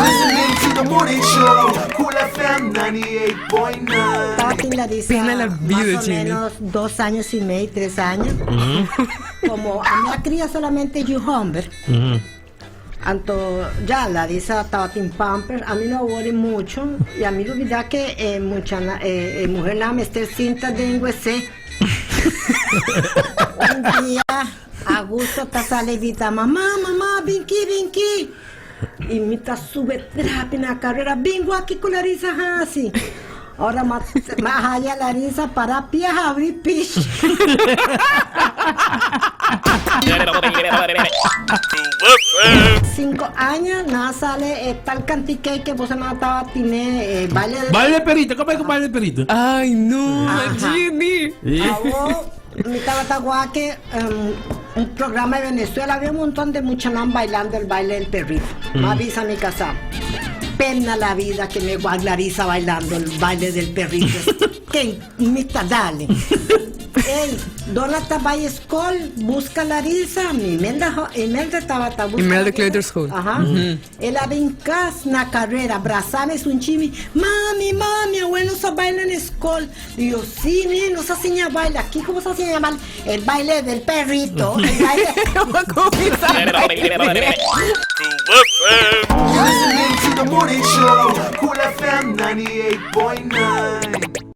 Listening to the morning show, Cool FM 98.9. Estaba aquí en Larisa Pena la vida, más o Chini. menos 2 años y medio, 3 años. Como a mí la cría solamente you Humber. Anto ya Larisa estaba en Pampers, a mí no aburre mucho y a mí lo vida que mujer nada me esté cinta de UC. Un día a gusto está salidita, mamá, vinqui. Y me está sube trap en la carrera, vengo aquí con Larisa así. Ahora más allá Larisa para pies abrir pish. 5 años, nada sale tal cantique que vos no estaba tiene baile de Baile de perito, ¿cómo es que baile de perito? Ay, no, Ajá. Jimmy. mi estaba que un programa de Venezuela había un montón de muchanas bailando el baile del perrito. Me avisa mi casa. Pena la vida que me va Larisa bailando el baile del perrito. Que imita, dale. Ey, ¿dónde está Valle School? Busca Larisa. Imelda estaba buscando. Imelda Clayton School. Ajá. Él había en casa, na carrera, abrazame es un chimi. Mami, abuelo se baila en school. Digo, sí, no se enseña a bailar. Aquí, ¿cómo se enseña a bailar? El baile del perrito. El baile. Listening to the morning show, Cool FM 98.9.